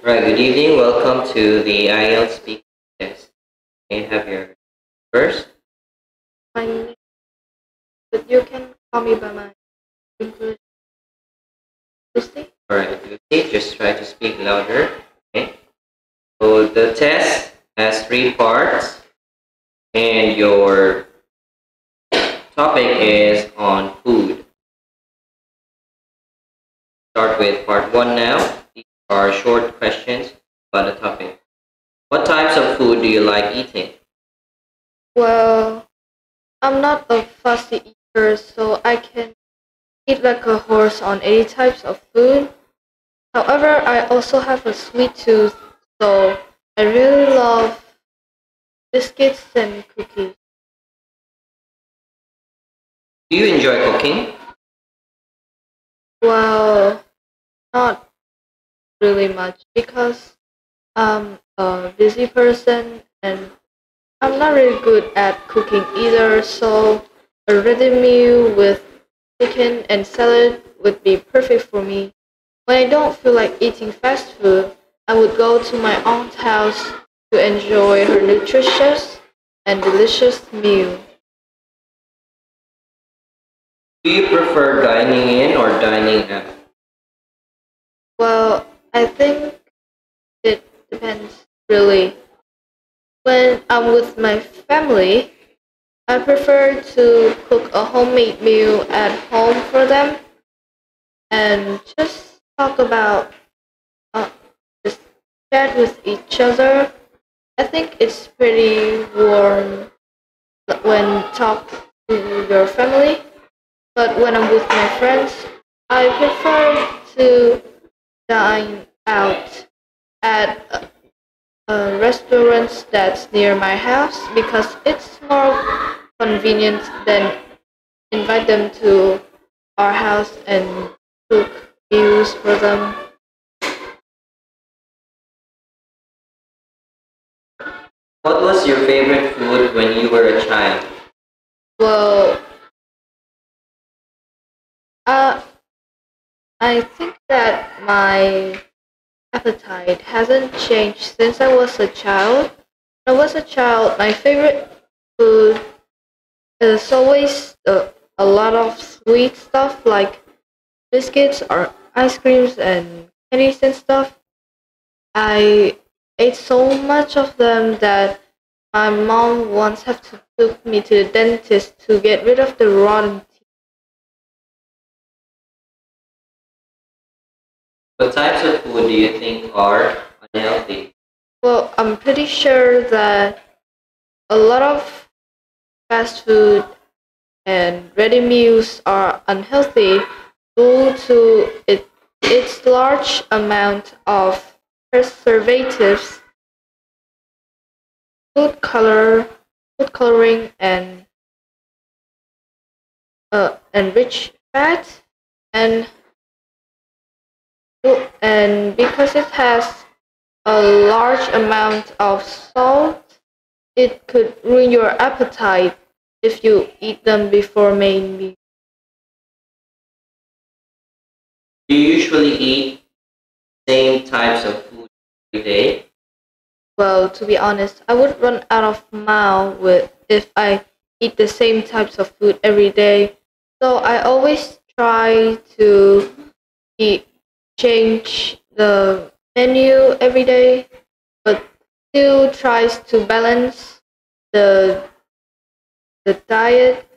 Right, good evening. Welcome to the IELTS speaking test. May I have your first? My name, but you can call me by my English. Lucy. Alright, Lucy, just try to speak louder. Okay. So the test has three parts, and your topic is on food. Start with part one now. These are short questions about the topic. What types of food do you like eating? Well, I'm not a fussy eater, so I can eat like a horse on any types of food. However, I also have a sweet tooth, so I really love biscuits and cookies. Do you enjoy cooking? Well, not really much because I'm a busy person and I'm not really good at cooking either, so a ready meal with chicken and salad would be perfect for me. When I don't feel like eating fast food, I would go to my aunt's house to enjoy her nutritious and delicious meal. Do you prefer dining in or dining out? Well, I think it depends really. When I'm with my family, I prefer to cook a homemade meal at home for them and just talk about uh, just chat with each other. I think it's pretty warm when talk to your family, but when I'm with my friends, I prefer to dine out at restaurants that's near my house because it's more convenient than invite them to our house and cook meals for them. What was your favorite food when you were a child? Well, uh, I think that my appetite hasn't changed since I was a child. When I was a child, my favorite food is always a lot of sweet stuff like biscuits or ice creams and candies and stuff. I ate so much of them that my mom once had to took me to the dentist to get rid of the rotten. What types of food do you think are unhealthy? Well, I'm pretty sure that a lot of fast food and ready meals are unhealthy due to its large amount of preservatives, food color, food coloring, and rich fat, and and because it has a large amount of salt, it could ruin your appetite if you eat them before main meal. Do you usually eat same types of food every day? Well, to be honest, I would run out of mouth with if I eat the same types of food every day. So I always try to eat, change the menu every day, but still tries to balance the the diet.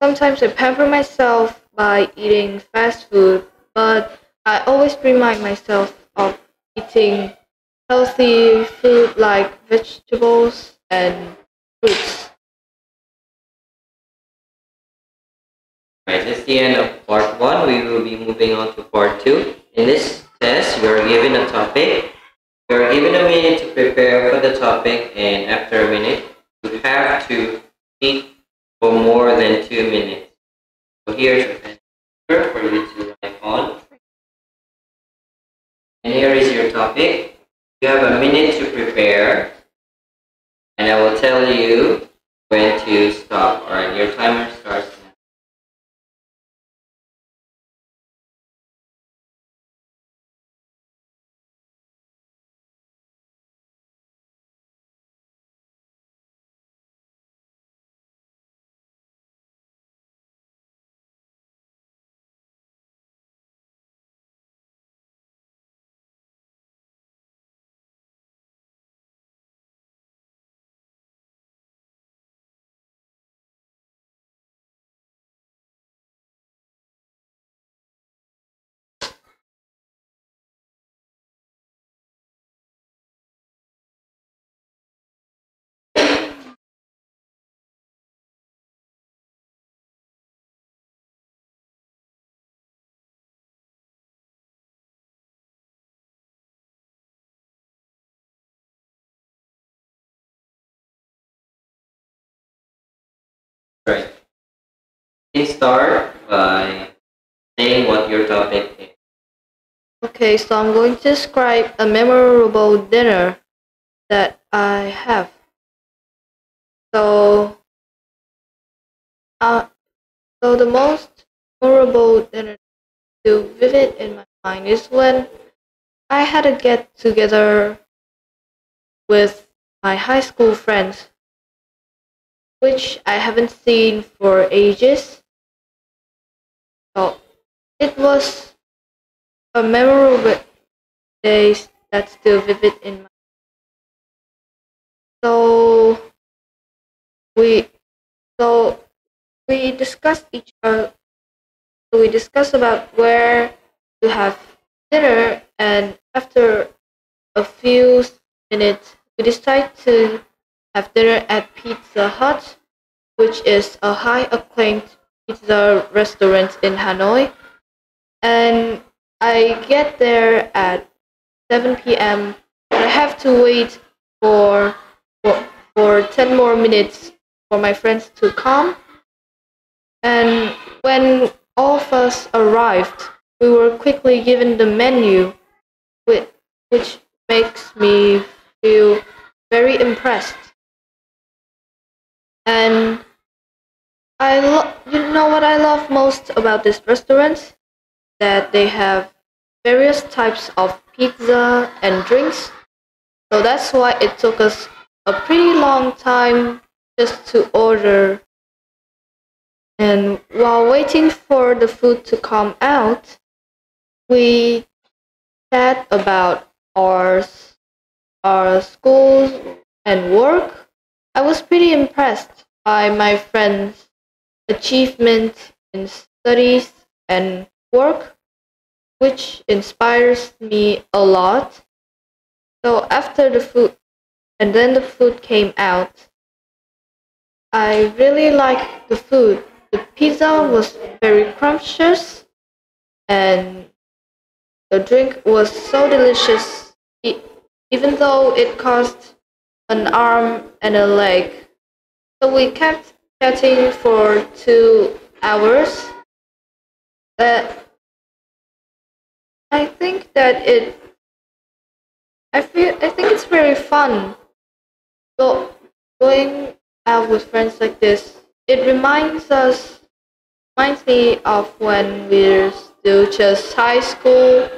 Sometimes I pamper myself by eating fast food, but I always remind myself of eating healthy food like vegetables and fruits. Right, that's the end of part one. We will be moving on to part two. In this test, you are given a topic. You are given a minute to prepare for the topic, and after a minute, you have to speak for more than 2 minutes. So here's a pen for you to write on. And here is your topic. You have a minute to prepare, and I will tell you when to stop. Alright, your timer starts now. You can start by saying what your topic is. Okay, so I'm going to describe a memorable dinner that I have. So, uh, so the most memorable dinner to vivid in my mind is when I had a get together with my high school friends, which I haven't seen for ages. So it was a memorable day that's still vivid in my. So we so we discussed each we discussed about where to have dinner, and after a few minutes, we decided to have dinner at Pizza Hut, which is a high acclaimed pizza restaurant in Hanoi. And I get there at 7 p.m. but I have to wait for, for for 10 more minutes for my friends to come. And when all of us arrived, we were quickly given the menu, which, which makes me feel very impressed. And you know what I love most about this restaurant? That they have various types of pizza and drinks. So that's why it took us a pretty long time just to order. And while waiting for the food to come out, we chat about our schools and work. I was pretty impressed by my friends' achievement in studies and work, which inspires me a lot. So after the food, and then the food came out, I really liked the food. The pizza was very scrumptious, and the drink was so delicious, even though it cost an arm and a leg. So we kept chatting for 2 hours. But I think that I think it's very fun. So going out with friends like this, it reminds me of when we're still just high school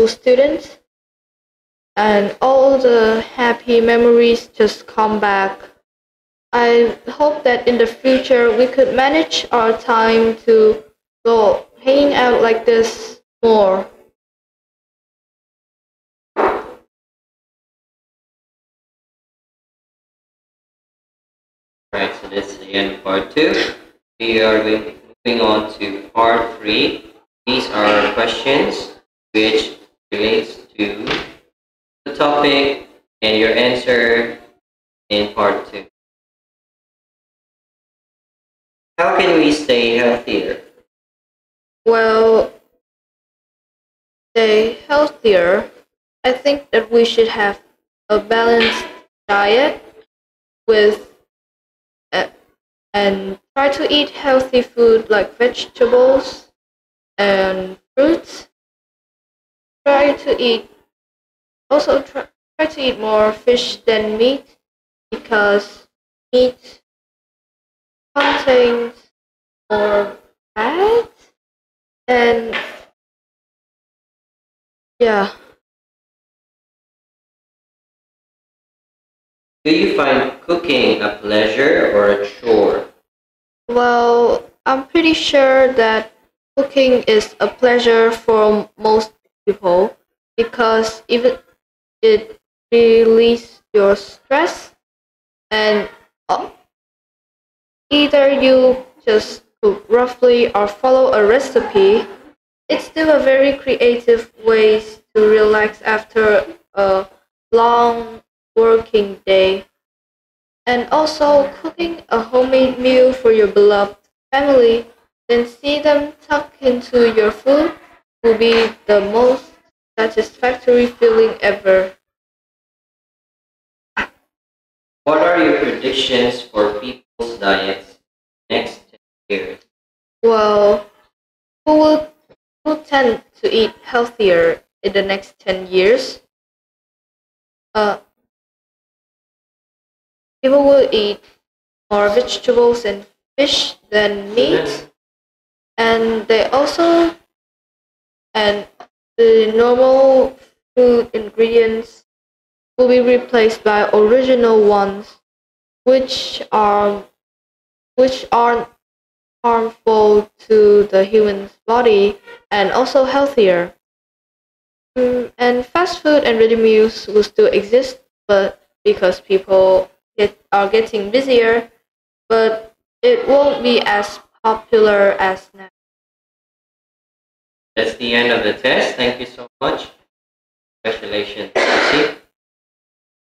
students, and all the happy memories just come back. I hope that in the future we could manage our time to go hanging out like this more. Right, so this is the end of part two. We are moving on to part three. These are questions which relates to the topic and your answer in part two. How can we stay healthier? Well, stay healthier, I think that we should have a balanced diet with uh, and try to eat healthy food like vegetables and fruits. Try to eat also try to eat more fish than meat, because meat contains more fat, and yeah. Do you find cooking a pleasure or a chore? Well, I'm pretty sure that cooking is a pleasure for most people, because even it releases your stress, and uh, either you just cook roughly or follow a recipe. It's still a very creative way to relax after a long working day. And also cooking a homemade meal for your beloved family, then see them tuck into your food will be the most satisfactory feeling ever. What are your predictions for people's diets? Well, who will tend to eat healthier in the next 10 years? Uh, People will eat more vegetables and fish than meat, and they also and the normal food ingredients will be replaced by original ones, which are which aren't harmful to the human's body and also healthier. And fast food and ready meals will still exist, but because people are getting busier, but it won't be as popular as now. That's the end of the test. Thank you so much. Congratulations. Proceed.